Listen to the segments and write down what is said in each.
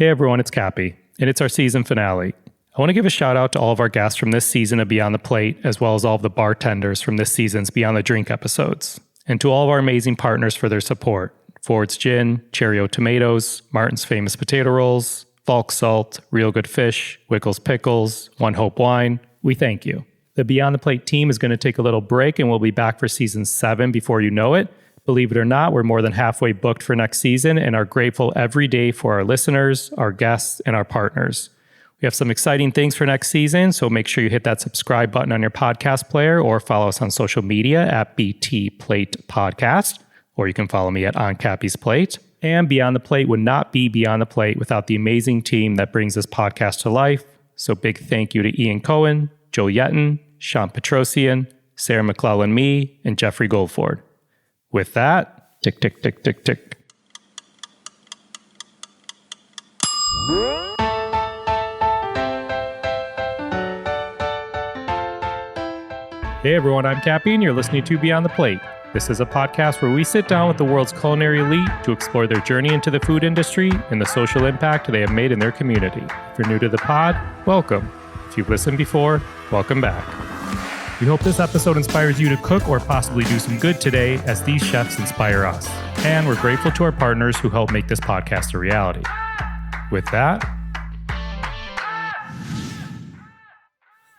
Hey everyone, it's Cappy, and it's our season finale. I want to give a shout out to all of our guests from this season of Beyond the Plate, as well as all of the bartenders from this season's Beyond the Drink episodes, and to all of our amazing partners for their support. Ford's Gin, Cherry O Tomatoes, Martin's Famous Potato Rolls, Falk Salt, Real Good Fish, Wickles Pickles, One Hope Wine. We thank you. The Beyond the Plate team is going to take a little break, and we'll be back for season 7 before you know it. Believe it or not, we're more than halfway booked for next season and are grateful every day for our listeners, our guests, and our partners. We have some exciting things for next season, so make sure you hit that subscribe button on your podcast player or follow us on social media at BT Plate Podcast, or you can follow me at On Cappy's Plate. And Beyond the Plate would not be Beyond the Plate without the amazing team that brings this podcast to life. So big thank you to Ian Cohen, Joe Yetton, Sean Petrosian, Sarah McClellan-Me, and Jeffrey Goldford. With that, tick, tick, tick, tick, tick. Hey everyone, I'm Cappy and you're listening to Beyond the Plate. This is a podcast where we sit down with the world's culinary elite to explore their journey into the food industry and the social impact they have made in their community. If you're new to the pod, welcome. If you've listened before, welcome back. We hope this episode inspires you to cook or possibly do some good today as these chefs inspire us. And we're grateful to our partners who help make this podcast a reality. With that,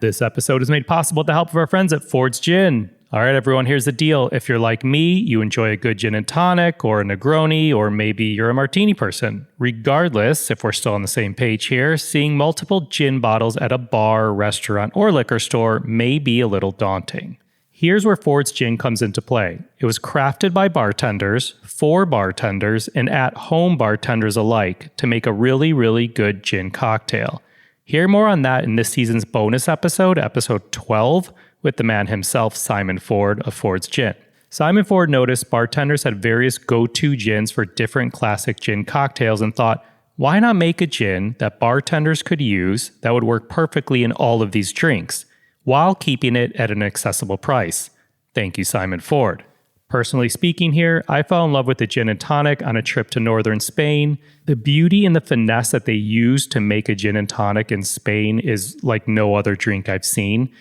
this episode is made possible with the help of our friends at Ford's Gin. All right, everyone, here's the deal. If you're like me, you enjoy a good gin and tonic or a Negroni, or maybe you're a martini person. Regardless, if we're still on the same page here, seeing multiple gin bottles at a bar, restaurant, or liquor store may be a little daunting. Here's where Ford's Gin comes into play. It was crafted by bartenders, for bartenders, and at-home bartenders alike to make a really, really good gin cocktail. Hear more on that in this season's bonus episode, episode 12, with the man himself, Simon Ford of Ford's Gin. Simon Ford noticed bartenders had various go-to gins for different classic gin cocktails and thought, why not make a gin that bartenders could use that would work perfectly in all of these drinks, while keeping it at an accessible price? Thank you, Simon Ford. Personally speaking here, I fell in love with the gin and tonic on a trip to northern Spain. The beauty and the finesse that they use to make a gin and tonic in Spain is like no other drink I've seen.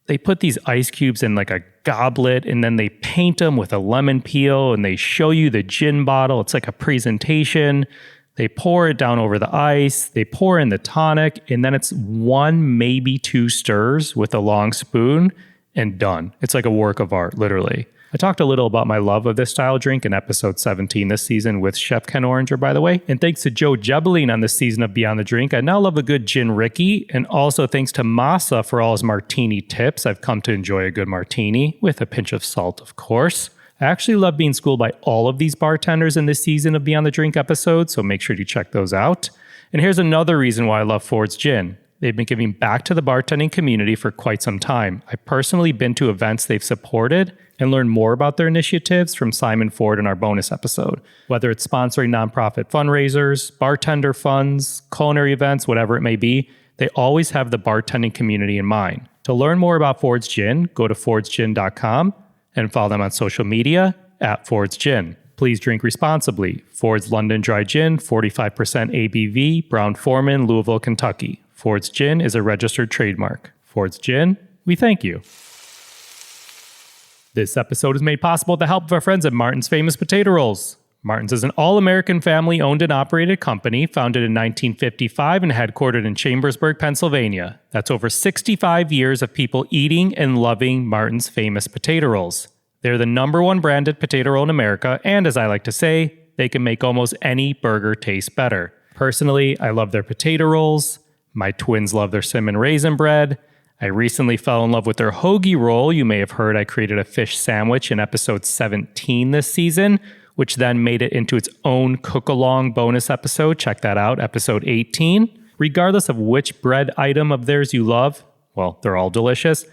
They put these ice cubes in like a goblet and then they paint them with a lemon peel and they show you the gin bottle. It's like a presentation. They pour it down over the ice. They pour in the tonic and then it's 1, maybe 2 stirs with a long spoon and done. It's like a work of art, literally. I talked a little about my love of this style drink in episode 17 this season with Chef Ken Oranger, by the way. And thanks to Joe Jebeline on this season of Beyond the Drink, I now love a good gin Ricky. And also thanks to Masa for all his martini tips, I've come to enjoy a good martini, with a pinch of salt, of course. I actually love being schooled by all of these bartenders in this season of Beyond the Drink episodes, so make sure you check those out. And here's another reason why I love Ford's Gin. They've been giving back to the bartending community for quite some time. I've personally been to events they've supported and learn more about their initiatives from Simon Ford in our bonus episode. Whether it's sponsoring nonprofit fundraisers, bartender funds, culinary events, whatever it may be, they always have the bartending community in mind. To learn more about Ford's Gin, go to fordsgin.com and follow them on social media at Ford's Gin. Please drink responsibly. Ford's London Dry Gin, 45% ABV, Brown-Forman, Louisville, Kentucky. Ford's Gin is a registered trademark. Ford's Gin, we thank you. This episode is made possible with the help of our friends at Martin's Famous Potato Rolls. Martin's is an all-American family-owned and operated company founded in 1955 and headquartered in Chambersburg, Pennsylvania. That's over 65 years of people eating and loving Martin's Famous Potato Rolls. They're the #1 branded potato roll in America, and as I like to say, they can make almost any burger taste better. Personally, I love their potato rolls. My twins love their cinnamon raisin bread. I recently fell in love with their hoagie roll. You may have heard I created a fish sandwich in episode 17 this season, which then made it into its own cook-along bonus episode. Check that out, episode 18. Regardless of which bread item of theirs you love, well, they're all delicious.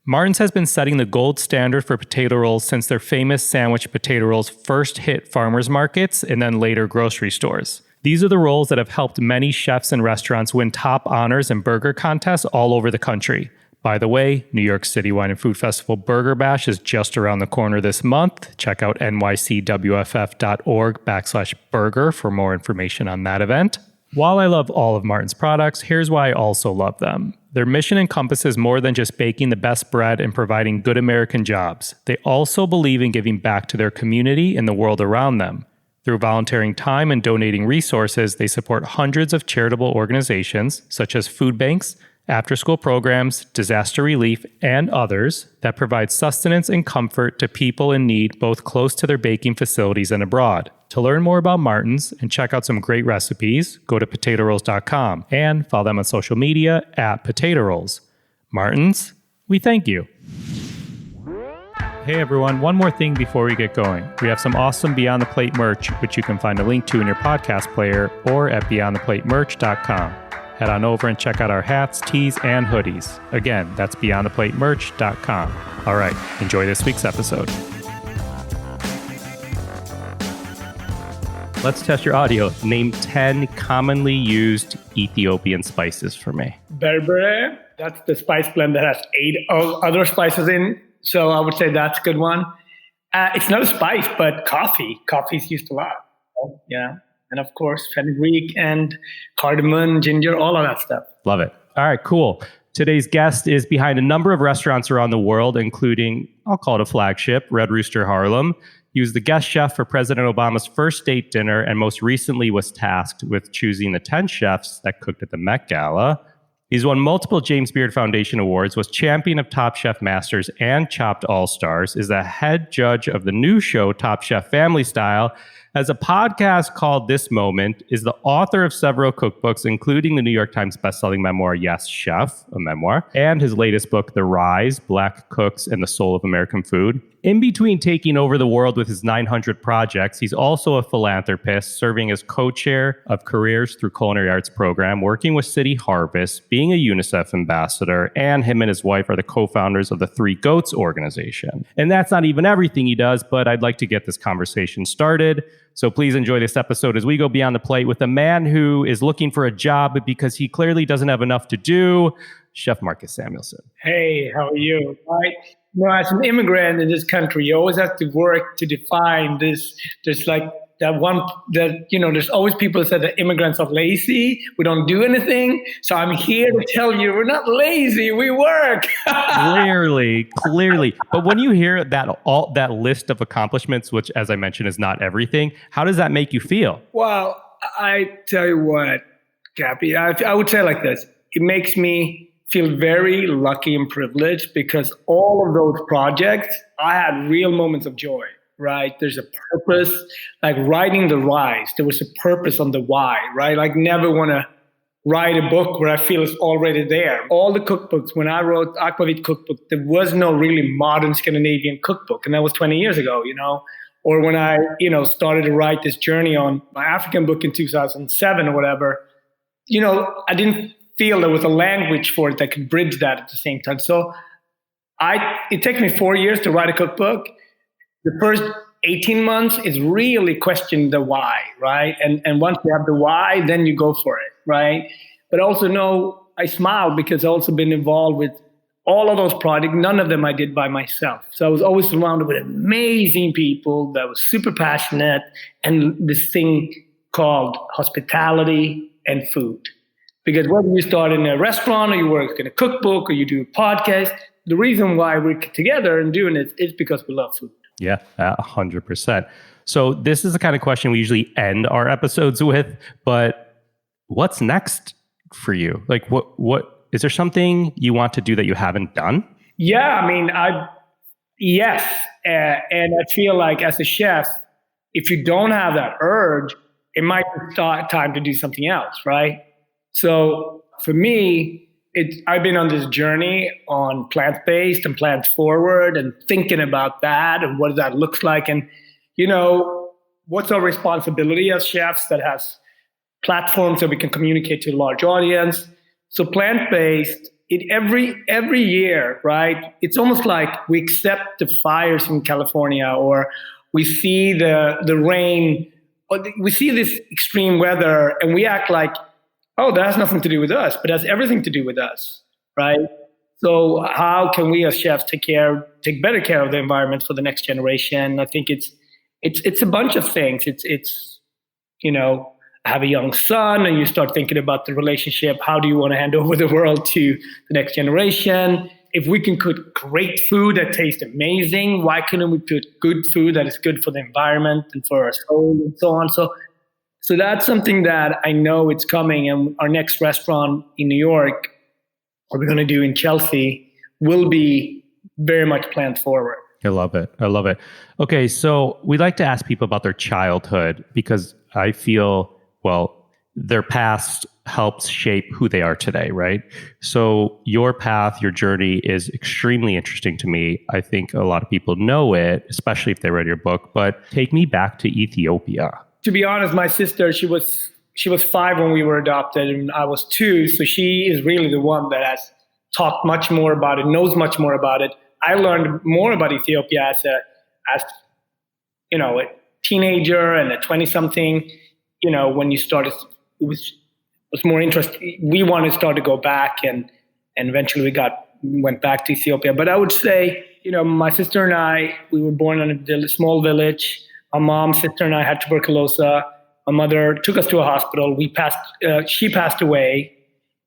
Martin's has been setting the gold standard for potato rolls since their famous sandwich potato rolls first hit farmers markets and then later grocery stores. These are the rolls that have helped many chefs and restaurants win top honors and burger contests all over the country. By the way, New York City Wine and Food Festival Burger Bash is just around the corner this month. Check out nycwff.org/burger for more information on that event. While I love all of Martin's products, here's why I also love them. Their mission encompasses more than just baking the best bread and providing good American jobs. They also believe in giving back to their community and the world around them. Through volunteering time and donating resources, they support hundreds of charitable organizations, such as food banks, after-school programs, disaster relief, and others that provide sustenance and comfort to people in need both close to their baking facilities and abroad. To learn more about Martin's and check out some great recipes, go to potatorolls.com and follow them on social media at Potato Rolls. Martin's, we thank you. Hey everyone, one more thing before we get going. We have some awesome Beyond the Plate merch, which you can find a link to in your podcast player or at beyondtheplatemerch.com. Head on over and check out our hats, tees, and hoodies. Again, that's beyondtheplatemerch.com. All right, enjoy this week's episode. Let's test your audio. Name 10 commonly used Ethiopian spices for me. Berbere, that's the spice blend that has 8 other spices in. So I would say that's a good one. It's not a spice, but coffee. Coffee's used a lot. Yeah. And of course, fenugreek and cardamom, ginger, all of that stuff. Love it. All right, cool. Today's guest is behind a number of restaurants around the world, including, I'll call it a flagship, Red Rooster Harlem. He was the guest chef for President Obama's first state dinner and most recently was tasked with choosing the 10 chefs that cooked at the Met Gala. He's won multiple James Beard Foundation awards, was champion of Top Chef Masters and Chopped All-Stars, is the head judge of the new show Top Chef Family Style, has a podcast called This Moment, is the author of several cookbooks, including the New York Times bestselling memoir, Yes, Chef, a memoir, and his latest book, The Rise, Black Cooks and the Soul of American Food. In between taking over the world with his 900 projects, he's also a philanthropist, serving as co-chair of Careers Through Culinary Arts program, working with City Harvest, being a UNICEF ambassador, and him and his wife are the co-founders of the Three Goats organization. And that's not even everything he does, but I'd like to get this conversation started. So please enjoy this episode as we go beyond the plate with a man who is looking for a job because he clearly doesn't have enough to do, Chef Marcus Samuelsson. Hey, how are you? As an immigrant in this country, you always have to work to define this. There's like that one that, there's always people that say that immigrants are lazy. We don't do anything. So I'm here to tell you we're not lazy. We work. Clearly. But when you hear that list of accomplishments, which, as I mentioned, is not everything, how does that make you feel? Well, I tell you what, Cappy, I would say like this. It makes me feel very lucky and privileged because all of those projects, I had real moments of joy, right? There's a purpose, like writing The Rise. There was a purpose on the why, right? Like never want to write a book where I feel it's already there. All the cookbooks, when I wrote Aquavit cookbook, there was no really modern Scandinavian cookbook. And that was 20 years ago, or when I, started to write this journey on my African book in 2007 or whatever, I didn't feel there was a language for it that could bridge that at the same time. So it took me 4 years to write a cookbook. The first 18 months is really questioning the why, right? And once you have the why, then you go for it, right? But also I smile because I've also been involved with all of those projects. None of them I did by myself. So I was always surrounded with amazing people that was super passionate and this thing called hospitality and food. Because whether you start in a restaurant or you work in a cookbook or you do a podcast, the reason why we're together and doing it is because we love food. Yeah, 100%. So this is the kind of question we usually end our episodes with, but what's next for you? Like what is there something you want to do that you haven't done? Yeah, yes. And I feel like as a chef, if you don't have that urge, it might be time to do something else, right? So for me, I've been on this journey on plant-based and plant-forward and thinking about that and what that looks like. And, what's our responsibility as chefs that has platforms that we can communicate to a large audience. So plant-based, every year, right? It's almost like we accept the fires in California or we see the rain, or we see this extreme weather and we act like, oh, that has nothing to do with us, but that's everything to do with us, right? So how can we as chefs take better care of the environment for the next generation? I think it's a bunch of things. It's have a young son and you start thinking about the relationship. How do you want to hand over the world to the next generation? If we can cook great food that tastes amazing, why couldn't we put good food that is good for the environment and for our soul and so on? So that's something that I know it's coming. And our next restaurant in New York, what we're going to do in Chelsea, will be very much planned forward. I love it. I love it. Okay, so we like to ask people about their childhood because I feel, well, their past helps shape who they are today, right? So your path, your journey is extremely interesting to me. I think a lot of people know it, especially if they read your book, but take me back to Ethiopia. To be honest, my sister, she was 5 when we were adopted and I was 2. So she is really the one that has talked much more about it, knows much more about it. I learned more about Ethiopia as a teenager and a 20-something. When you started, it was more interesting. We wanted to start to go back, and eventually we went back to Ethiopia. But I would say, my sister and I, we were born in a small village. My mom, sister, and I had tuberculosis. My mother took us to a hospital. She passed away,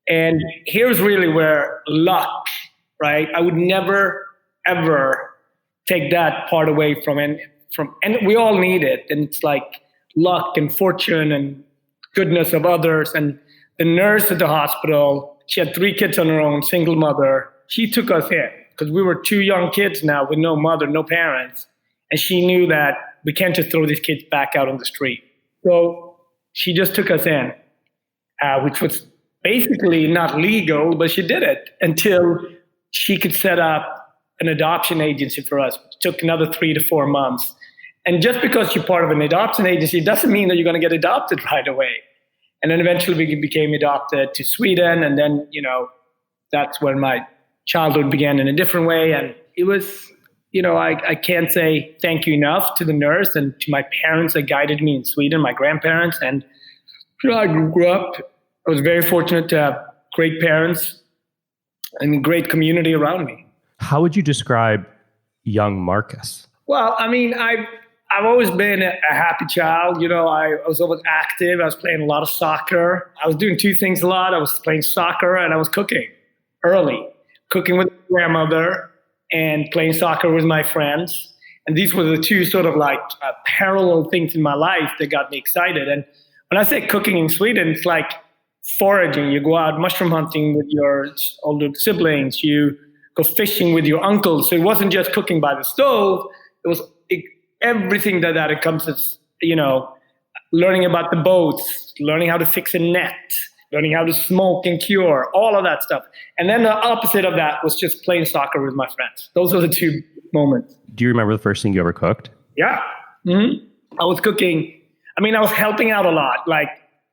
and here's really where luck, right? I would never ever take that part away from and we all need it. And it's like luck and fortune and goodness of others. And the nurse at the hospital, she had 3 kids on her own, single mother. She took us in because we were 2 young kids now with no mother, no parents. And she knew that we can't just throw these kids back out on the street. So she just took us in, which was basically not legal, but she did it until she could set up an adoption agency for us. It took another 3 to 4 months. And just because you're part of an adoption agency, it doesn't mean that you're going to get adopted right away. And then eventually we became adopted to Sweden. And then, that's when my childhood began in a different way. And it was, I can't say thank you enough to the nurse and to my parents that guided me in Sweden, my grandparents. And I grew up. I was very fortunate to have great parents and a great community around me. How would you describe young Marcus? Well, I mean, I've always been a happy child. I was always active. I was playing a lot of soccer. I was doing 2 things a lot. I was playing soccer and I was cooking early, cooking with my grandmother and playing soccer with my friends. And these were the 2 sort of like parallel things in my life that got me excited. And when I say cooking in Sweden, it's like foraging. You go out mushroom hunting with your older siblings. You go fishing with your uncles. So it wasn't just cooking by the stove. It was everything that encompasses, learning about the boats, learning how to fix a net, learning how to smoke and cure, all of that stuff. And then the opposite of that was just playing soccer with my friends. Those are the 2 moments. Do you remember the first thing you ever cooked? Yeah. Mm-hmm. I was cooking. I mean, I was helping out a lot, like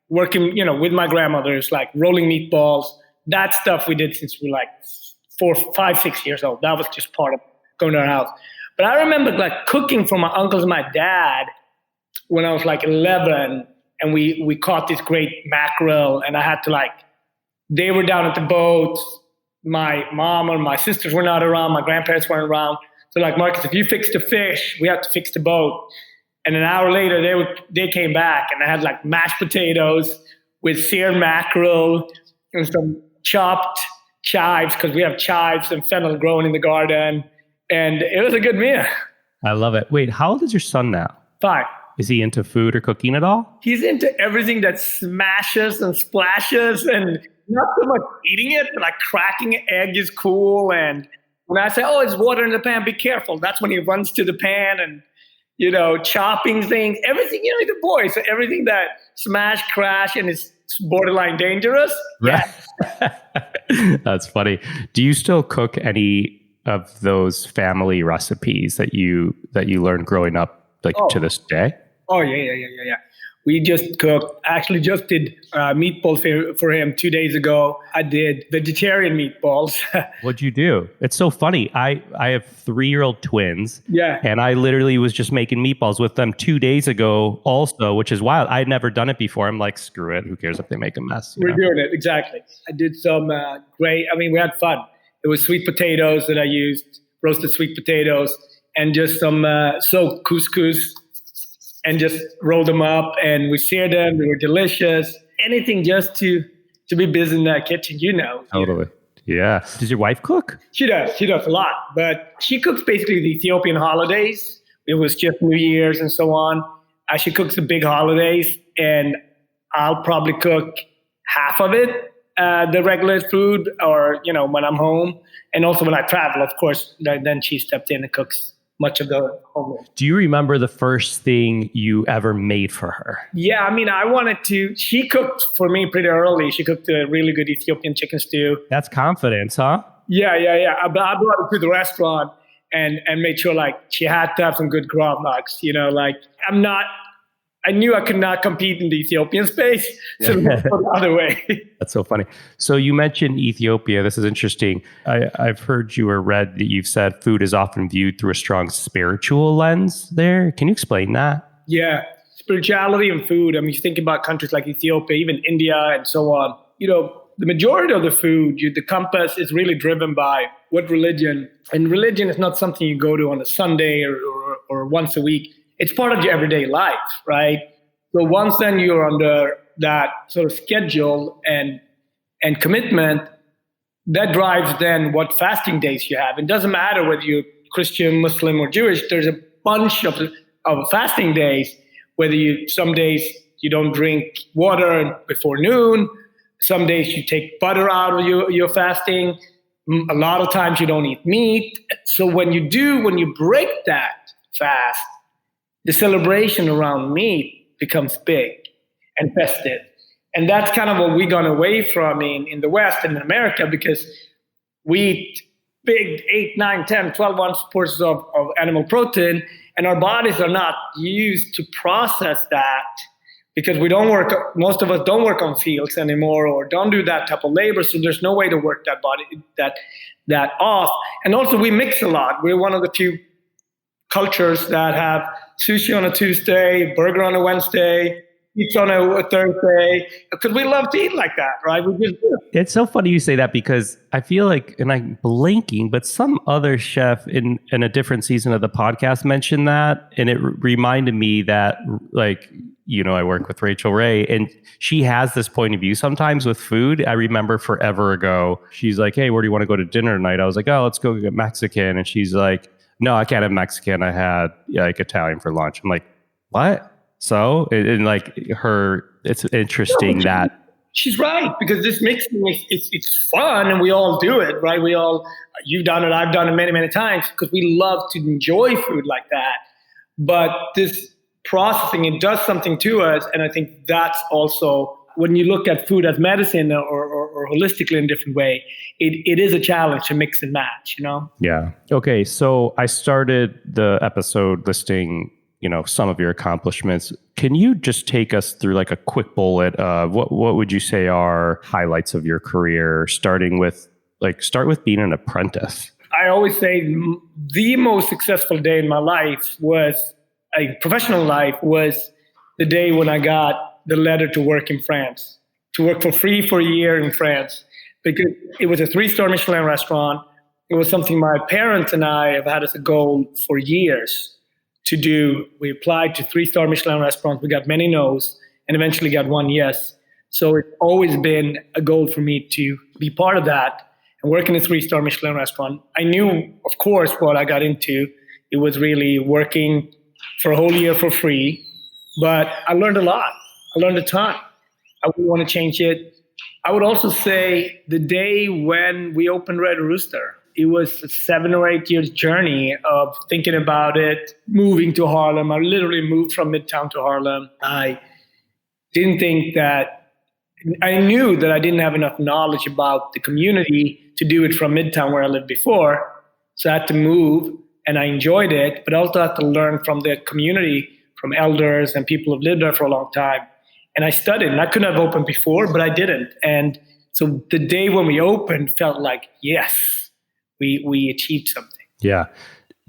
working, with my grandmothers, like rolling meatballs. That stuff we did since we were like 4, 5, 6 years old. That was just part of going to our house. But I remember like cooking for my uncles and my dad when I was like 11, and we caught this great mackerel, and I had to they were down at the boat. My mom or my sisters were not around. My grandparents weren't around. So Marcus, if you fix the fish, we have to fix the boat. And an hour later, they came back, and I had mashed potatoes with seared mackerel and some chopped chives, because we have chives and fennel growing in the garden. And it was a good meal. I love it. Wait, how old is your son now? 5. Is he into food or cooking at all? He's into everything that smashes and splashes, and not so much eating it, but cracking an egg is cool. And when I say, oh, it's water in the pan, be careful. That's when he runs to the pan and, chopping things, everything, he's a boy. So everything that smash, crash, and is borderline dangerous. Right. Yeah. That's funny. Do you still cook any of those family recipes that you learned growing up, to this day? Oh, yeah. We just cooked. I actually just did meatballs for him 2 days ago. I did vegetarian meatballs. What'd you do? It's so funny. I have 3-year-old twins. Yeah. And I literally was just making meatballs with them 2 days ago also, which is wild. I had never done it before. I'm like, screw it. Who cares if they make a mess? We're doing it. Exactly. I did some we had fun. It was sweet potatoes that I used, roasted sweet potatoes, and just some soaked couscous. and just roll them up, and we sear them. They were delicious. Anything just to be busy in that kitchen, Totally. Yeah. Does your wife cook? She does. She does a lot, but she cooks basically the Ethiopian holidays. It was just New Year's and so on. She cooks the big holidays, and I'll probably cook half of it, the regular food, or, when I'm home. And also when I travel, of course, then she stepped in and cooks much of the home. Do you remember the first thing you ever made for her? Yeah, I wanted to. She cooked for me pretty early. She cooked a really good Ethiopian chicken stew. That's confidence, huh? Yeah. I brought her to the restaurant and made sure she had to have some good groundnuts. I knew I could not compete in the Ethiopian space, so let's go the other way. That's so funny. So you mentioned Ethiopia. This is interesting. I've heard you or read that you've said food is often viewed through a strong spiritual lens there. Can you explain that? Yeah, spirituality and food. You think about countries like Ethiopia, even India and so on. The majority of the food, the compass is really driven by what religion. And religion is not something you go to on a Sunday or once a week. It's part of your everyday life, right? So once then you're under that sort of schedule and commitment, that drives then what fasting days you have. It doesn't matter whether you're Christian, Muslim, or Jewish. There's a bunch of fasting days, some days you don't drink water before noon. Some days you take butter out of your fasting. A lot of times you don't eat meat. So when you break that fast, the celebration around meat becomes big and festive. And that's kind of what we've gone away from in the West and in America, because we eat big 8, 9, 10, 12 ounce portions of animal protein, and our bodies are not used to process that, because most of us don't work on fields anymore or don't do that type of labor. So there's no way to work that off. And also we mix a lot. We're one of the few cultures that have sushi on a Tuesday, burger on a Wednesday, pizza on a Thursday, because we love to eat like that, right? We just do. It's so funny you say that, because I feel like, and I'm blanking, but some other chef in a different season of the podcast mentioned that, and it reminded me that, I work with Rachel Ray, and she has this point of view sometimes with food. I remember forever ago, she's like, "Hey, where do you want to go to dinner tonight?" I was like, "Oh, let's go get Mexican," and she's like, "No, I can't have Mexican. I had Italian for lunch." I'm like, "What?" So, it's interesting that she's right, because this mixing it's fun and we all do it, right? You've done it, I've done it many, many times, because we love to enjoy food like that. But this processing, it does something to us, and I think that's also, when you look at food as medicine or holistically in a different way, it is a challenge to mix and match, Yeah. Okay. So I started the episode listing, some of your accomplishments. Can you just take us through a quick bullet of what would you say are highlights of your career, starting with start with being an apprentice? I always say the most successful day in my life professional life was the day when I got the letter to work in France, to work for free for a year in France, because it was a 3-star Michelin restaurant. It was something my parents and I have had as a goal for years to do. We applied to 3-star Michelin restaurants. We got many no's and eventually got one yes. So it's always been a goal for me to be part of that and work in a 3-star Michelin restaurant. I knew, of course, what I got into. It was really working for a whole year for free, but I learned a lot. I learned a ton. I wouldn't want to change it. I would also say the day when we opened Red Rooster, it was a 7 or 8 years journey of thinking about it, moving to Harlem. I literally moved from Midtown to Harlem. I knew that I didn't have enough knowledge about the community to do it from Midtown where I lived before. So I had to move, and I enjoyed it, but also had to learn from the community, from elders and people who've lived there for a long time. And I studied, and I couldn't have opened before, but I didn't. And so the day when we opened felt like, yes, we achieved something. Yeah.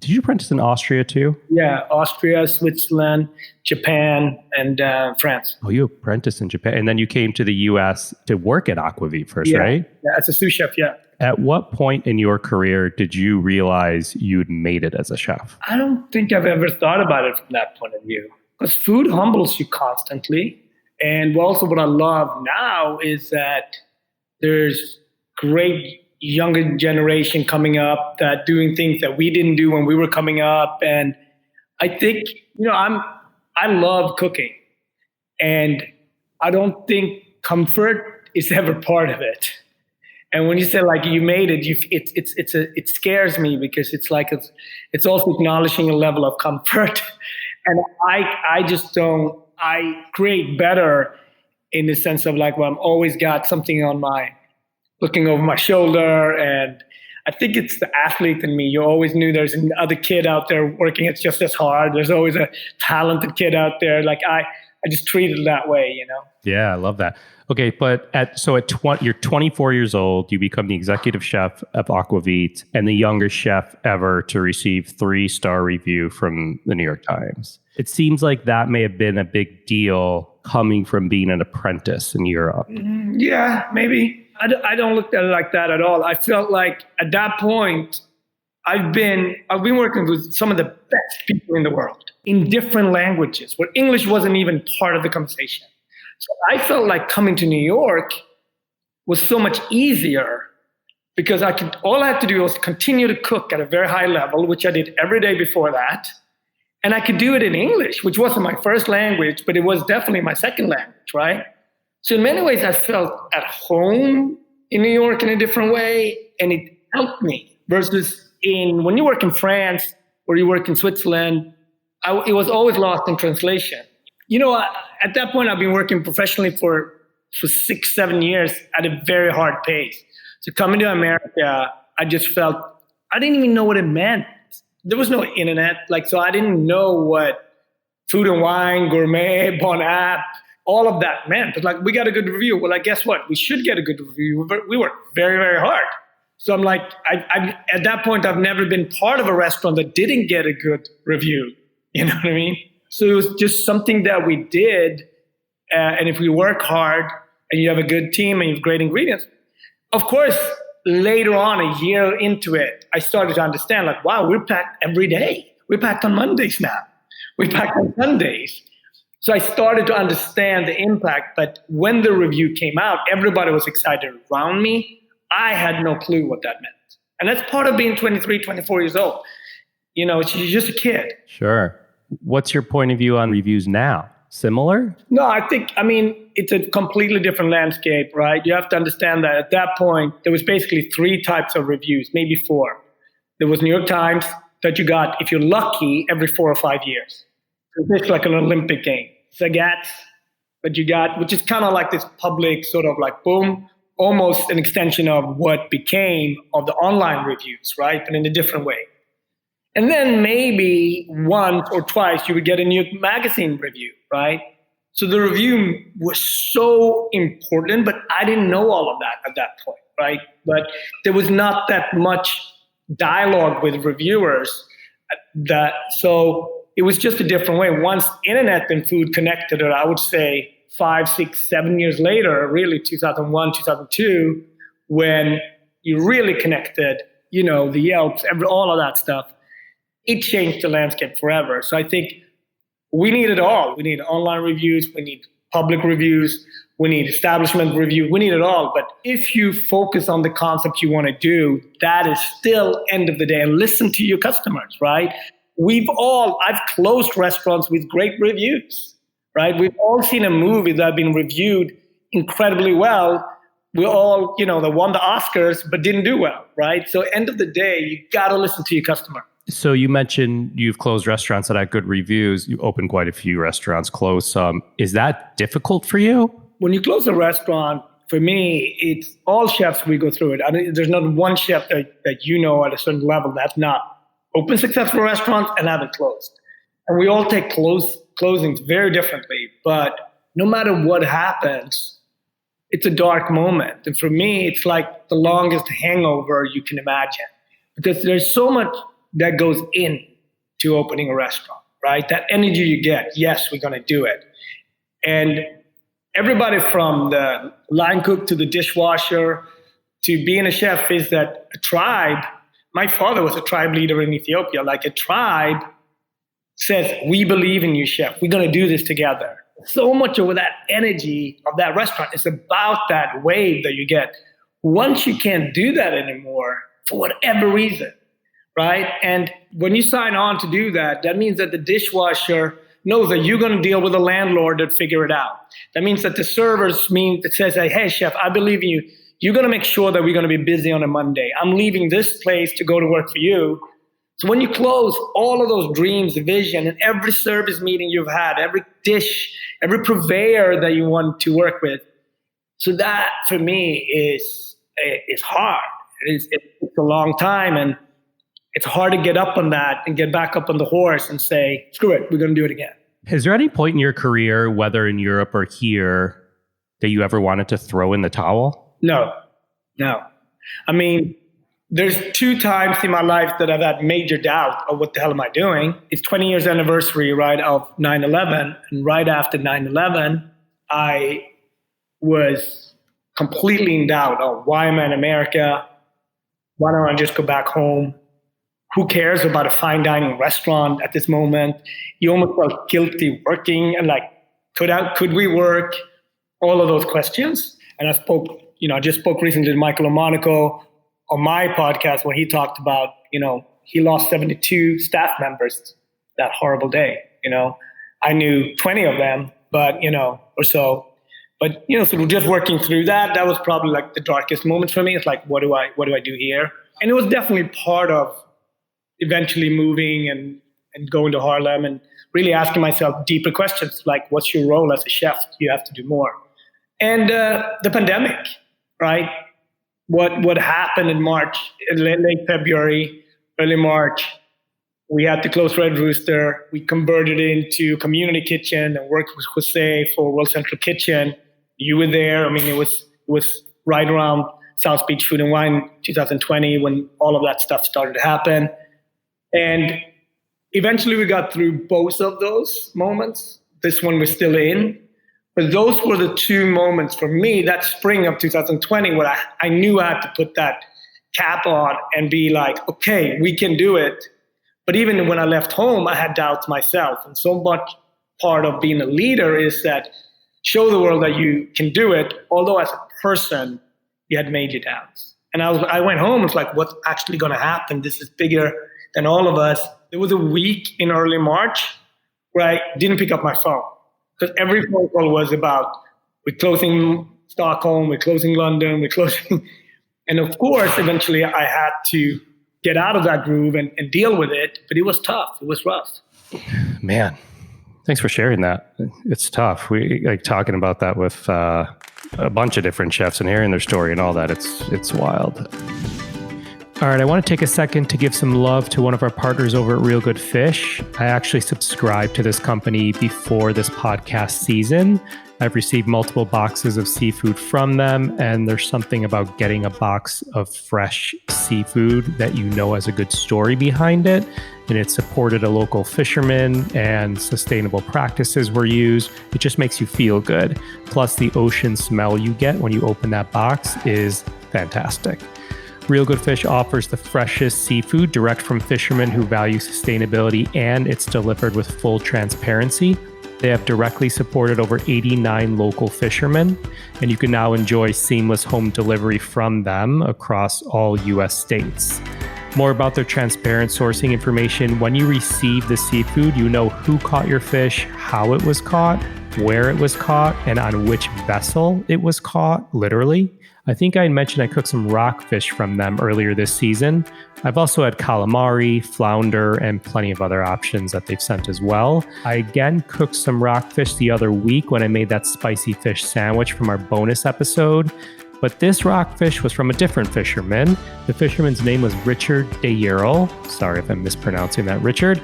Did you apprentice in Austria too? Yeah, Austria, Switzerland, Japan, and France. Oh, you apprenticed in Japan, and then you came to the U.S. to work at Aquavit first, right? Yeah, as a sous chef, yeah. At what point in your career did you realize you'd made it as a chef? I don't think I've ever thought about it from that point of view. Because food humbles you constantly. And also what I love now is that there's great younger generation coming up that doing things that we didn't do when we were coming up. And I think, I love cooking, and I don't think comfort is ever part of it. And when you say like you made it, it scares me, because it's also acknowledging a level of comfort. And I create better in the sense of like, well, I'm always got something looking over my shoulder. And I think it's the athlete in me. You always knew there's another kid out there working it's just as hard. There's always a talented kid out there. Like I just treat it that way, Yeah, I love that. Okay, but you're 24 years old, you become the executive chef of Aquavit and the youngest chef ever to receive 3-star review from the New York Times. It seems like that may have been a big deal coming from being an apprentice in Europe. Yeah, maybe. I don't look at it like that at all. I felt like at that point, I've been working with some of the best people in the world in different languages, where English wasn't even part of the conversation. So I felt like coming to New York was so much easier, because all I had to do was continue to cook at a very high level, which I did every day before that. And I could do it in English, which wasn't my first language, but it was definitely my second language, right? So in many ways, I felt at home in New York in a different way, and it helped me. Versus when you work in France or you work in Switzerland, it was always lost in translation. At that point, I've been working professionally for 6-7 years at a very hard pace. So coming to America, I just felt I didn't even know what it meant. There was no internet, so I didn't know what food and wine, gourmet, bon app, all of that meant. But we got a good review. Well, guess what? We should get a good review. We worked very, very hard. So I'm like, at that point, I've never been part of a restaurant that didn't get a good review. You know what I mean? So it was just something that we did. And if we work hard and you have a good team and you have great ingredients, of course, later on, a year into it, I started to understand, wow, we're packed every day. We're packed on Mondays now. We're packed on Sundays. So I started to understand the impact. But when the review came out, everybody was excited around me. I had no clue what that meant. And that's part of being 23, 24 years old. You're just a kid. Sure. What's your point of view on reviews now? Similar? No, it's a completely different landscape, right? You have to understand that at that point, there was basically 3 types of reviews, maybe 4. There was New York Times that you got, if you're lucky, every 4 or 5 years. So it's like an Olympic game. Zagat that you got, which is kind of like this public sort of boom, almost an extension of what became of the online reviews, right? But in a different way. And then maybe once or twice you would get a New York Magazine review, right? So the review was so important, but I didn't know all of that at that point, right? But there was not that much dialogue with reviewers. So it was just a different way. Once internet and food connected, or I would say 5, 6, 7 years later, really 2001, 2002, when you really connected, the Yelps, all of that stuff, it changed the landscape forever. So I think we need it all. We need online reviews. We need public reviews. We need establishment review. We need it all. But if you focus on the concept you want to do, that is still end of the day. And listen to your customers, right? I've closed restaurants with great reviews, right? We've all seen a movie that has been reviewed incredibly well. We all, that won the Oscars, but didn't do well, right? So end of the day, you got to listen to your customer. So you mentioned you've closed restaurants that had good reviews. You opened quite a few restaurants, closed some. Is that difficult for you? When you close a restaurant, for me, it's all chefs, we go through it. There's not one chef that at a certain level that's not open successful restaurants and haven't closed. And we all take closings very differently. But no matter what happens, it's a dark moment. And for me, it's like the longest hangover you can imagine. Because there's so much that goes in to opening a restaurant, right? That energy you get, yes, we're going to do it. And everybody from the line cook to the dishwasher to being a chef is that a tribe. My father was a tribe leader in Ethiopia. Like a tribe says, we believe in you, chef. We're going to do this together. So much of that energy of that restaurant is about that wave that you get. Once you can't do that anymore, for whatever reason, right? And when you sign on to do that, that means that the dishwasher knows that you're going to deal with the landlord to figure it out. That means that the servers that says, hey, chef, I believe in you. You're going to make sure that we're going to be busy on a Monday. I'm leaving this place to go to work for you. So when you close all of those dreams, vision, and every service meeting you've had, every dish, every purveyor that you want to work with, so that for me is hard. It's a long time, and it's hard to get up on that and get back up on the horse and say, screw it, we're going to do it again. Is there any point in your career, whether in Europe or here, that you ever wanted to throw in the towel? No. I mean, there's 2 times in my life that I've had major doubt of what the hell am I doing. It's 20 years anniversary, right, of 9/11. And right after 9/11, I was completely in doubt of why am I in America? Why don't I just go back home? Who cares about a fine dining restaurant at this moment? You almost felt guilty working and like, could we work? All of those questions. And I just spoke recently to Michael Monaco on my podcast where he talked about, he lost 72 staff members that horrible day. I knew 20 of them, but, or so. But, so just working through that was probably like the darkest moments for me. It's like, what do I do here? And it was definitely part of eventually moving and going to Harlem and really asking myself deeper questions like, what's your role as a chef? You have to do more. And the pandemic, right? What happened in March, late February, early March, we had to close Red Rooster. We converted it into a community kitchen and worked with Jose for World Central Kitchen. You were there. I mean, it was right around South Beach Food and Wine 2020 when all of that stuff started to happen. And eventually we got through both of those moments. This one we're still in. But those were the 2 moments for me, that spring of 2020, where I knew I had to put that cap on and be like, okay, we can do it. But even when I left home, I had doubts myself. And so much part of being a leader is that show the world that you can do it, although as a person, you had major doubts. And I went home, it's like, what's actually going to happen? This is bigger than all of us. There was a week in early March where I didn't pick up my phone. Because every phone call was about, we're closing Stockholm, we're closing London, we're closing. And of course, eventually I had to get out of that groove and deal with it. But it was tough. It was rough. Man, thanks for sharing that. It's tough. We like talking about that with a bunch of different chefs and hearing their story and all that. It's wild. All right, I want to take a second to give some love to one of our partners over at Real Good Fish. I actually subscribed to this company before this podcast season. I've received multiple boxes of seafood from them, and there's something about getting a box of fresh seafood that has a good story behind it, and it supported a local fisherman and sustainable practices were used. It just makes you feel good. Plus, the ocean smell you get when you open that box is fantastic. Real Good Fish offers the freshest seafood direct from fishermen who value sustainability, and it's delivered with full transparency. They have directly supported over 89 local fishermen, and you can now enjoy seamless home delivery from them across all U.S. states. More about their transparent sourcing information. When you receive the seafood, you know who caught your fish, how it was caught, where it was caught, and on which vessel it was caught, literally. I think I mentioned I cooked some rockfish from them earlier this season. I've also had calamari, flounder, and plenty of other options that they've sent as well. I again cooked some rockfish the other week when I made that spicy fish sandwich from our bonus episode. But this rockfish was from a different fisherman. The fisherman's name was Richard DeYerl. Sorry if I'm mispronouncing that, Richard.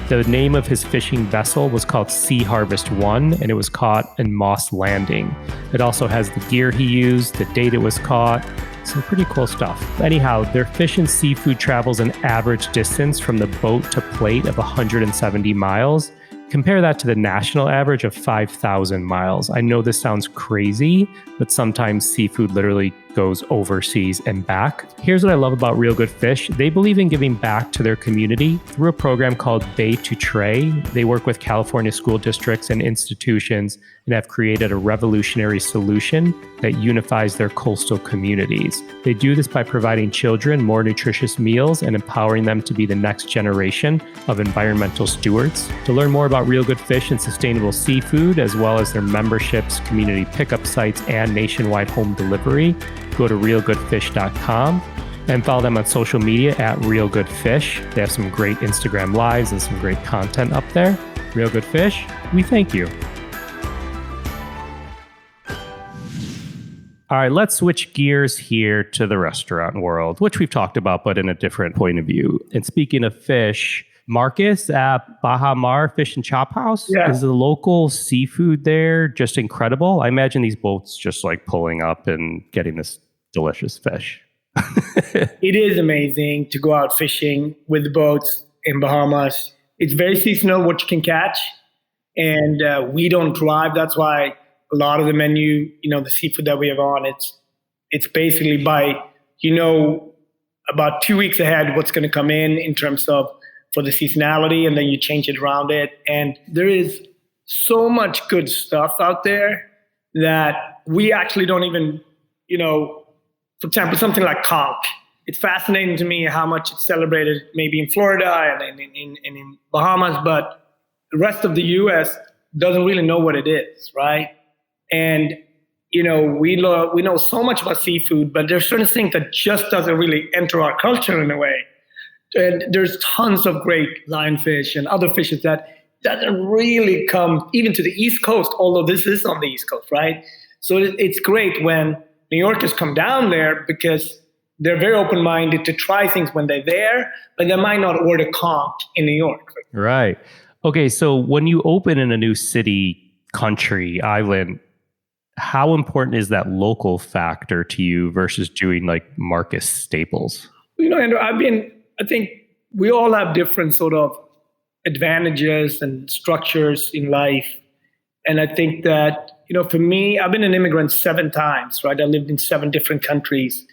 The name of his fishing vessel was called Sea Harvest 1, and it was caught in Moss Landing. It also has the gear he used, the date it was caught, some pretty cool stuff. Anyhow, their fish and seafood travels an average distance from the boat to plate of 170 miles. Compare that to the national average of 5,000 miles. I know this sounds crazy, but sometimes seafood literally goes overseas and back. Here's what I love about Real Good Fish. They believe in giving back to their community through a program called Bay to Tray. They work with California school districts and institutions and have created a revolutionary solution that unifies their coastal communities. They do this by providing children more nutritious meals and empowering them to be the next generation of environmental stewards. To learn more about Real Good Fish and sustainable seafood, as well as their memberships, community pickup sites, and nationwide home delivery, go to realgoodfish.com and follow them on social media at Real Good Fish. They have some great Instagram lives and some great content up there. Real Good Fish, we thank you. All right, let's switch gears here to the restaurant world, which we've talked about, but in a different point of view. And speaking of fish, Marcus at Baha Mar Fish and Chop House, is the local seafood there just incredible? I imagine these boats just like pulling up and getting this delicious fish. It is amazing to go out fishing with the boats in Bahamas. It's very seasonal what you can catch, and we don't drive. That's why a lot of the menu, the seafood that we have on, it's basically by, about 2 weeks ahead what's going to come in terms of for the seasonality, and then you change it around it. And there is so much good stuff out there that we actually don't even, for example, something like conch. It's fascinating to me how much it's celebrated maybe in Florida and in Bahamas, but the rest of the U.S. doesn't really know what it is, right? And, we know so much about seafood, but there's certain things that just doesn't really enter our culture in a way. And there's tons of great lionfish and other fishes that doesn't really come even to the East Coast, although this is on the East Coast, right? So it's great when New Yorkers come down there because they're very open-minded to try things when they're there, but they might not order conch in New York. Right. Okay, so when you open in a new city, country, island, how important is that local factor to you versus doing like Marcus staples? Andrew, I think we all have different sort of advantages and structures in life. And I think that, for me, I've been an immigrant 7 times, right? I lived in 7 different countries.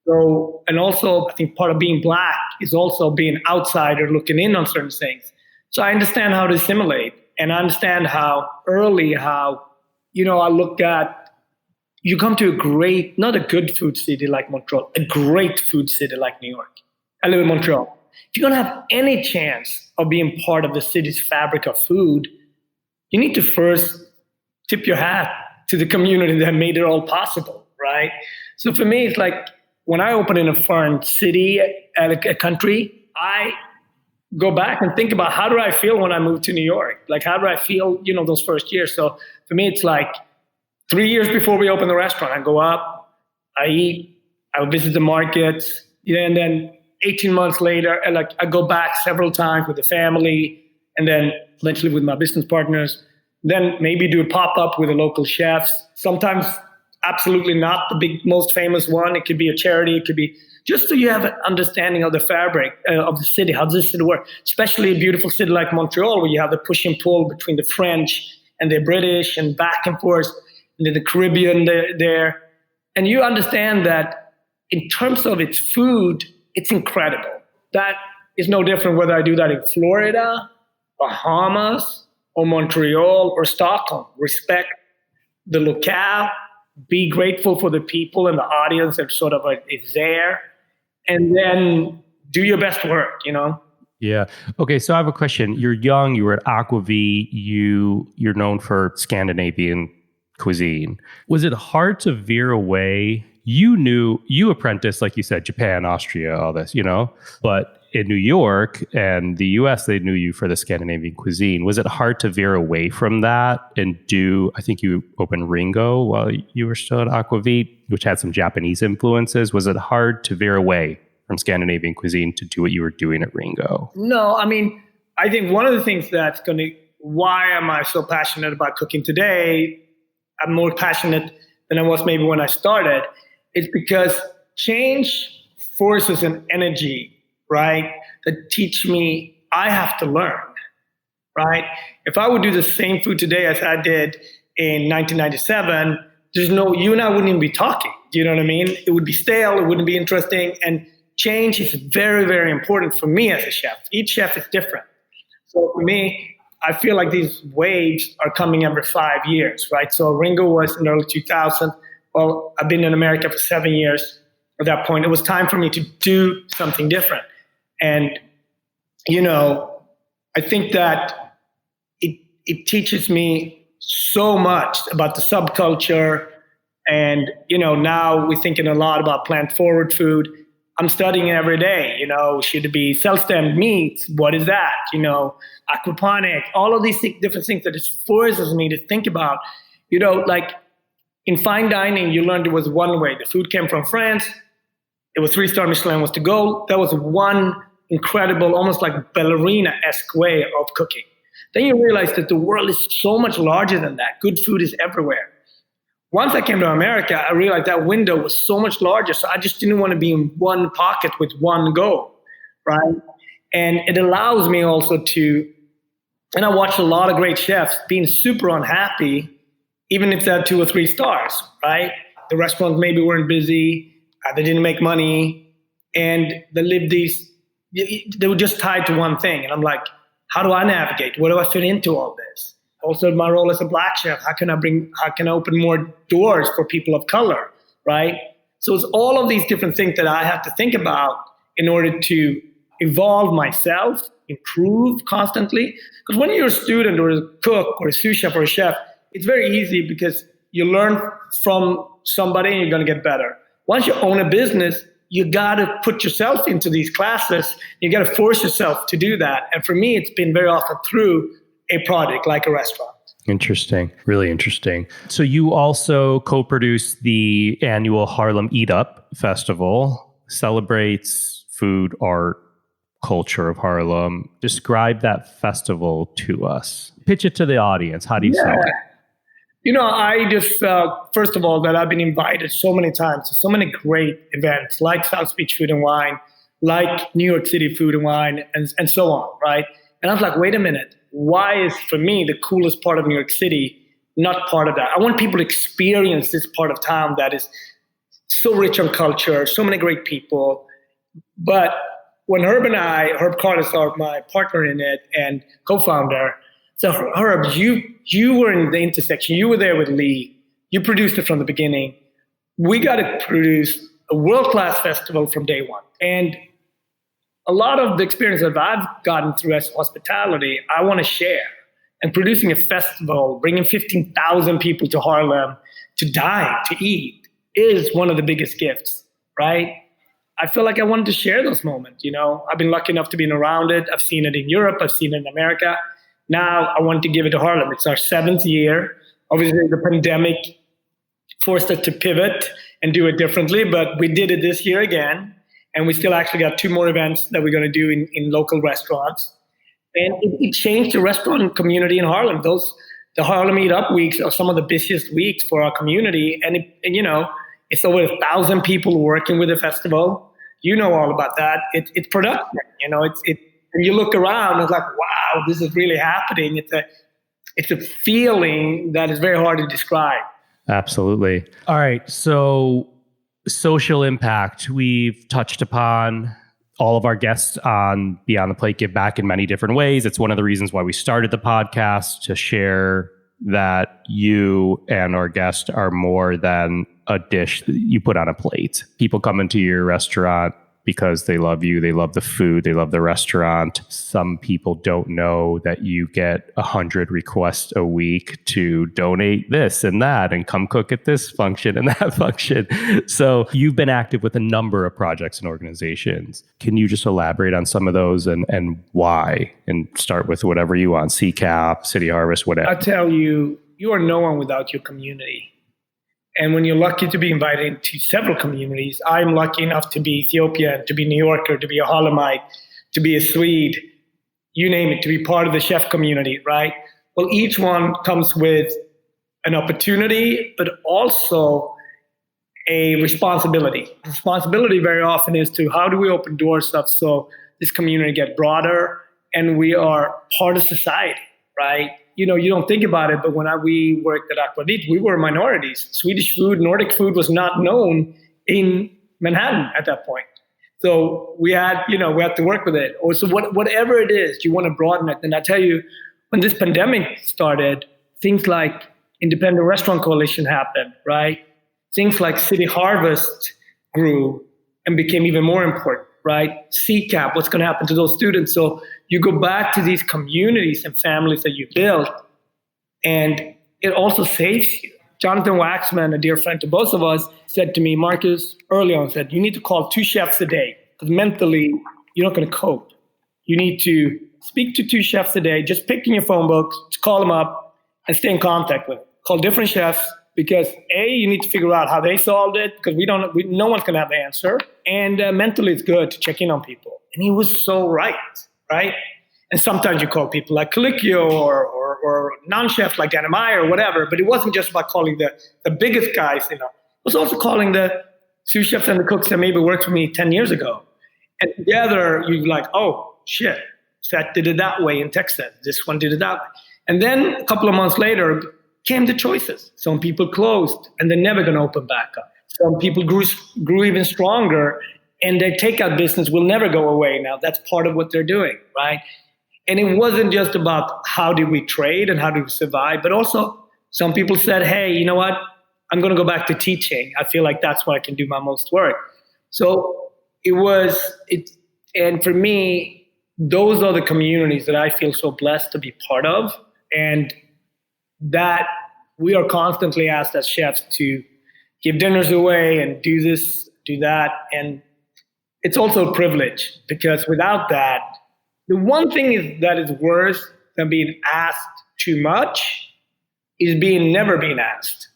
So, and also I think part of being Black is also being outsider looking in on certain things. So I understand how to assimilate, and I understand how, I look at, you come to a great, not a good food city like Montreal, a great food city like New York. I live in Montreal. If you're going to have any chance of being part of the city's fabric of food, you need to first tip your hat to the community that made it all possible, right? So for me, it's like when I open in a foreign city, a country, I go back and think about how do I feel when I moved to New York? Like, how do I feel, those first years? So for me, it's like 3 years before we open the restaurant, I go up, I eat, I visit the markets, and then 18 months later, I go back several times with the family, and then eventually with my business partners. Then maybe do a pop-up with the local chefs. Sometimes absolutely not the big, most famous one. It could be a charity. It could be just so you have an understanding of the fabric of the city. How does this city work? Especially a beautiful city like Montreal, where you have the push and pull between the French and the British and back and forth, and then the Caribbean there. And you understand that in terms of its food, it's incredible. That is no different whether I do that in Florida, Bahamas, or Montreal, or Stockholm. Respect the locale, be grateful for the people and the audience that sort of is there, and then do your best work, Yeah. Okay, so I have a question. You're young, you were at Aquavit, you're known for Scandinavian cuisine. Was it hard to veer away? You apprenticed, like you said, Japan, Austria, all this, but in New York and the US, they knew you for the Scandinavian cuisine. Was it hard to veer away from that and I think you opened Ringo while you were still at Aquavit, which had some Japanese influences. Was it hard to veer away from Scandinavian cuisine to do what you were doing at Ringo? No, I think one of the things why am I so passionate about cooking today? I'm more passionate than I was maybe when I started. It's because change forces an energy, right, that teach me I have to learn, right? If I would do the same food today as I did in 1997, you and I wouldn't even be talking. Do you know what I mean? It would be stale. It wouldn't be interesting. And change is very, very important for me as a chef. Each chef is different. So for me, I feel like these waves are coming every 5 years, right? So Ringo was in the early 2000s. Well, I've been in America for 7 years. At that point, it was time for me to do something different. And, I think that it teaches me so much about the subculture. And, now we're thinking a lot about plant-forward food. I'm studying it every day. Should it be self-stemmed meats? What is that? Aquaponic, all of these different things that it forces me to think about. Like in fine dining, you learned it was one way. The food came from France. It was 3-star Michelin was to go. That was one incredible, almost like ballerina-esque way of cooking. Then you realize that the world is so much larger than that. Good food is everywhere. Once I came to America, I realized that window was so much larger. So I just didn't want to be in one pocket with one goal, right? And it allows me also and I watched a lot of great chefs being super unhappy, even if they had 2 or 3 stars, right? The restaurants maybe weren't busy, they didn't make money, and they were just tied to one thing. And I'm like, how do I navigate? Where do I fit into all this? Also, my role as a Black chef, how can I open more doors for people of color, right? So it's all of these different things that I have to think about in order to evolve myself, improve constantly. Because when you're a student or a cook or a sous chef or a chef, it's very easy because you learn from somebody and you're going to get better. Once you own a business, you got to put yourself into these classes. You got to force yourself to do that. And for me, it's been very often through a product like a restaurant. Interesting. Really interesting. So you also co-produce the annual Harlem Eat Up Festival, celebrates food, art, culture of Harlem. Describe that festival to us. Pitch it to the audience. How do you say it? I just felt, first of all, that I've been invited so many times to so many great events like South Beach Food and Wine, like New York City Food and Wine, and so on, right? And I was like, wait a minute. Why is, for me, the coolest part of New York City not part of that? I want people to experience this part of town that is so rich on culture, so many great people. But when Herb Cardis, are my partner in it and co-founder, so Herb, you were in the intersection. You were there with Lee. You produced it from the beginning. We got to produce a world-class festival from day one. And a lot of the experience that I've gotten through as hospitality, I want to share. And producing a festival, bringing 15,000 people to Harlem to dine, to eat, is one of the biggest gifts, right? I feel like I wanted to share those moments. I've been lucky enough to be around it. I've seen it in Europe. I've seen it in America. Now I wanted to give it to Harlem. It's our 7th year. Obviously, the pandemic forced us to pivot and do it differently, but we did it this year again. And we still actually got 2 more events that we're going to do in local restaurants. And it changed the restaurant community in Harlem. The Harlem Eat Up weeks are some of the busiest weeks for our community. And it's over 1,000 people working with the festival. You know all about that. It's production. And you look around and it's like, wow, this is really happening. It's a feeling that is very hard to describe. Absolutely. All right. So social impact, we've touched upon. All of our guests on Beyond the Plate give back in many different ways. It's one of the reasons why we started the podcast, to share that you and our guest are more than a dish that you put on a plate. People come into your restaurant because they love you, they love the food, they love the restaurant. Some people don't know that you get 100 requests a week to donate this and that and come cook at this function and that function. So you've been active with a number of projects and organizations. Can you just elaborate on some of those and why? And start with whatever you want, CCAP, City Harvest, whatever. I'll tell you, you are no one without your community. And when you're lucky to be invited into several communities, I'm lucky enough to be Ethiopian, to be New Yorker, to be a Harlemite, to be a Swede, you name it, to be part of the chef community, right? Well, each one comes with an opportunity, but also a responsibility. Responsibility very often is to how do we open doors up so this community get broader and we are part of society, right? You don't think about it, but when we worked at acclaimed, we were minorities. Swedish food, Nordic food was not known in Manhattan at that point. So we had to work with it. Or so whatever it is, you want to broaden it. And I tell you, when this pandemic started, things like Independent Restaurant Coalition happened, right? Things like City Harvest grew and became even more important, right? CCAP, what's going to happen to those students? So you go back to these communities and families that you built, and it also saves you. Jonathan Waxman, a dear friend to both of us, said to me, Marcus, early on, said, you need to call 2 chefs a day because mentally you're not going to cope. You need to speak to 2 chefs a day, just pick in your phone book, call them up and stay in contact with them. Call different chefs because you need to figure out how they solved it because no one's going to have the answer. And mentally it's good to check in on people. And he was so right? And sometimes you call people like Colicchio or non-chefs like Anna Meyer or whatever, but it wasn't just about calling the biggest guys, It was also calling the sous chefs and the cooks that maybe worked for me 10 years ago. And together you're like, oh, shit, that did it that way in Texas. This one did it that way. And then a couple of months later came the choices. Some people closed and they're never going to open back up. Some people grew even stronger and their takeout business will never go away now. That's part of what they're doing, right? And it wasn't just about how did we trade and how did we survive, but also some people said, hey, you know what? I'm going to go back to teaching. I feel like that's where I can do my most work. So and for me, those are the communities that I feel so blessed to be part of, and that we are constantly asked as chefs to give dinners away and do this, do that. And it's also a privilege because without that, the one thing that is worse than being asked too much is never being asked.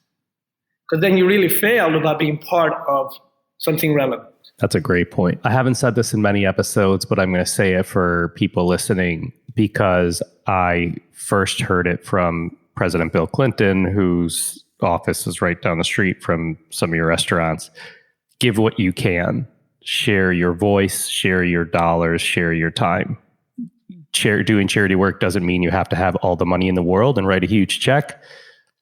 Because then you really failed about being part of something relevant. That's a great point. I haven't said this in many episodes, but I'm going to say it for people listening because I first heard it from President Bill Clinton, whose office is right down the street from some of your restaurants. Give what you can. Share your voice, share your dollars, share your time. Doing charity work doesn't mean you have to have all the money in the world and write a huge check.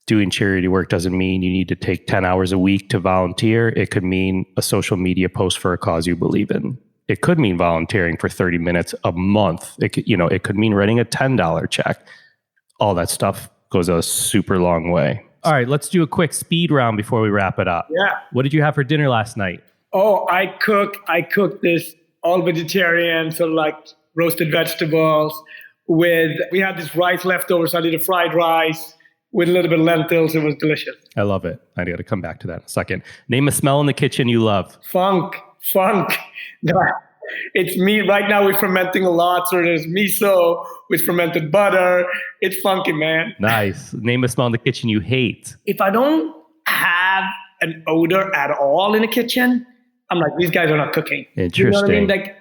Doing charity work doesn't mean you need to take 10 hours a week to volunteer. It could mean a social media post for a cause you believe in. It could mean volunteering for 30 minutes a month. It could mean writing a $10 check. All that stuff goes a super long way. All right, let's do a quick speed round before we wrap it up. Yeah. What did you have for dinner last night? Oh, I cooked this all vegetarian, sort of like roasted vegetables we had this rice leftover, so I did a fried rice with a little bit of lentils. It was delicious. I love it. I got to come back to that in a second. Name a smell in the kitchen you love. Funk. It's meat. Right now we're fermenting a lot, so there's miso with fermented butter. It's funky, man. Nice. Name a smell in the kitchen you hate. If I don't have an odor at all in the kitchen, I'm like, these guys are not cooking. Interesting. You know what I mean? Like,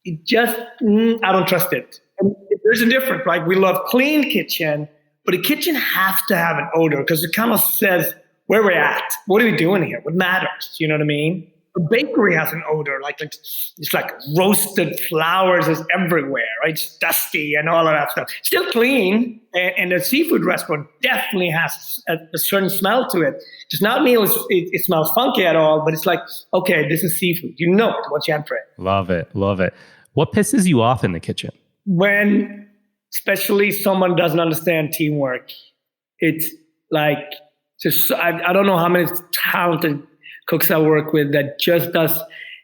it just, I don't trust it. And there's a difference, right? We love clean kitchen, but a kitchen has to have an odor because it kind of says where we're at. What are we doing here? What matters? You know what I mean? A bakery has an odor, like it's like roasted flowers is everywhere, right? It's dusty and all of that stuff. Still clean, and a seafood restaurant definitely has a certain smell to it. Does not mean it smells funky at all, but it's like, okay, this is seafood. You know it once you enter it. Love it. What pisses you off in the kitchen? When, especially someone doesn't understand teamwork. It's like, I don't know how many talented cooks I work with that just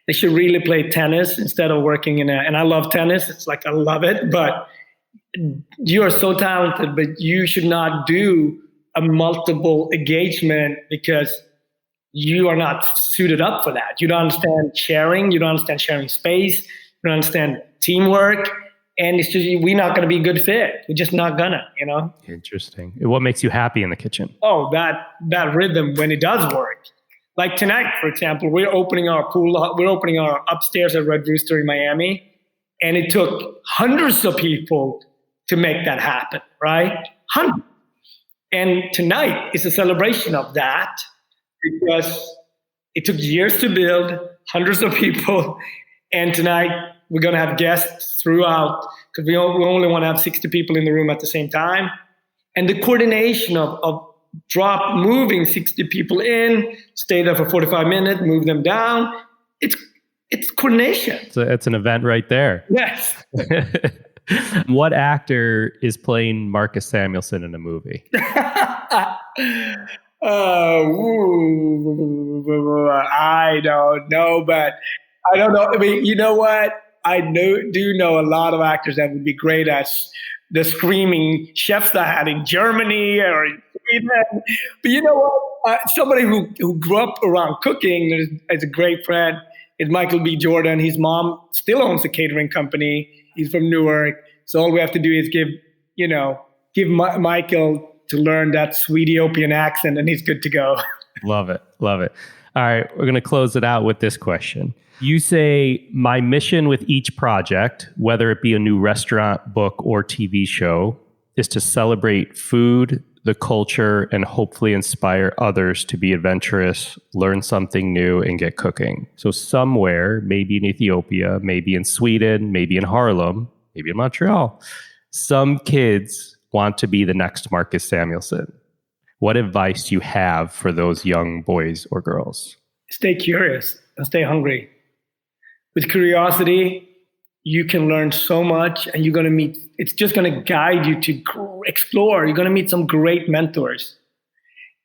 they should really play tennis instead of working and I love tennis. It's like, I love it, but you are so talented, but you should not do a multiple engagement because you are not suited up for that. You don't understand sharing. You don't understand sharing space. You don't understand teamwork. And it's just, we're not going to be a good fit. We're just not gonna, Interesting. What makes you happy in the kitchen? Oh, that rhythm when it does work. Like tonight, for example, we're opening our upstairs at Red Rooster in Miami, and it took hundreds of people to make that happen, right? Hundreds. And tonight is a celebration of that because it took years to build, hundreds of people, and tonight We're going to have guests throughout because we only want to have 60 people in the room at the same time. And the coordination of moving 60 people in, stay there for 45 minutes, move them down. It's coordination. So it's an event right there. Yes. What actor is playing Marcus Samuelsson in a movie? I don't know, but I don't know. I mean, you know what? I do know a lot of actors that would be great as the screaming chefs I had in Germany or in Sweden. But you know what? Somebody who grew up around cooking is a great friend is Michael B. Jordan. His mom still owns a catering company. He's from Newark. So all we have to do is give Michael to learn that sweet Ethiopian accent, and he's good to go. Love it. Love it. All right. We're going to close it out with this question. You say, my mission with each project, whether it be a new restaurant, book, or TV show, is to celebrate food, the culture, and hopefully inspire others to be adventurous, learn something new, and get cooking. So somewhere, maybe in Ethiopia, maybe in Sweden, maybe in Harlem, maybe in Montreal, some kids want to be the next Marcus Samuelsson. What advice do you have for those young boys or girls? Stay curious and stay hungry. With curiosity, you can learn so much, and it's just going to guide you to explore. You're going to meet some great mentors.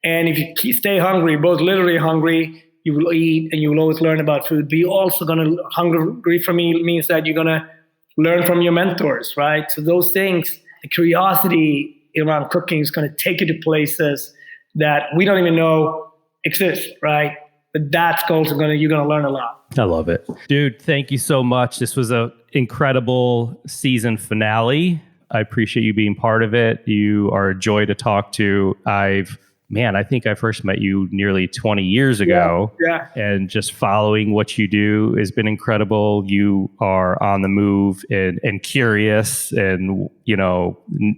And if you stay hungry, both literally hungry, you will eat and you will always learn about food. But you're also going to, hungry for me means that you're going to learn from your mentors, right? So those things, the curiosity around cooking is going to take you to places that we don't even know exist, right? But that's also you're going to learn a lot. I love it. Dude, thank you so much. This was an incredible season finale. I appreciate you being part of it. You are a joy to talk to. I think I first met you nearly 20 years ago. Yeah. And just following what you do has been incredible. You are on the move and curious and,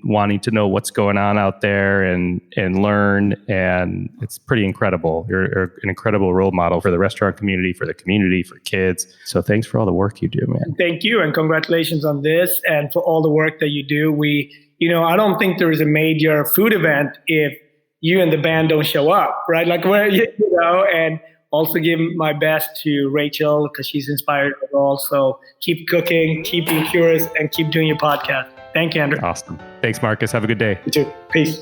wanting to know what's going on out there and learn. And it's pretty incredible. You're an incredible role model for the restaurant community, for kids. So thanks for all the work you do, man. Thank you. And congratulations on this and for all the work that you do. I don't think there is a major food event if you and the band don't show up, right? Like and also give my best to Rachel because she's inspired us all. So keep cooking, keep being curious, and keep doing your podcast. Thank you, Andrew. Awesome. Thanks, Marcus. Have a good day. You too. Peace.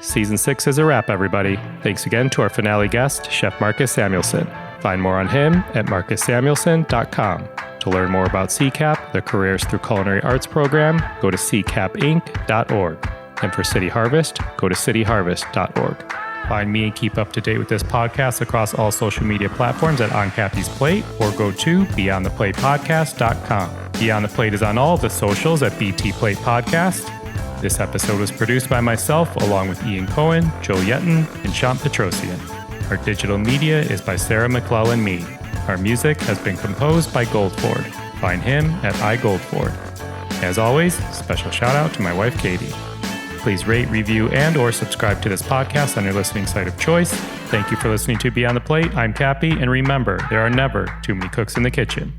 Season 6 is a wrap, everybody. Thanks again to our finale guest, Chef Marcus Samuelsson. Find more on him at marcussamuelsson.com. To learn more about CCAP, the Careers Through Culinary Arts program, go to ccapinc.org. And for City Harvest, go to cityharvest.org. Find me and keep up to date with this podcast across all social media platforms at On Cappy's Plate or go to beyondtheplatepodcast.com. Beyond the Plate is on all the socials at BT Plate Podcast. This episode was produced by myself along with Ian Cohen, Joe Yetton, and Shant Petrosian. Our digital media is by Sarah McClellan-Mead. Our music has been composed by Goldford. Find him at iGoldford. As always, special shout out to my wife, Katie. Please rate, review, and or subscribe to this podcast on your listening site of choice. Thank you for listening to Beyond the Plate. I'm Cappy, and remember, there are never too many cooks in the kitchen.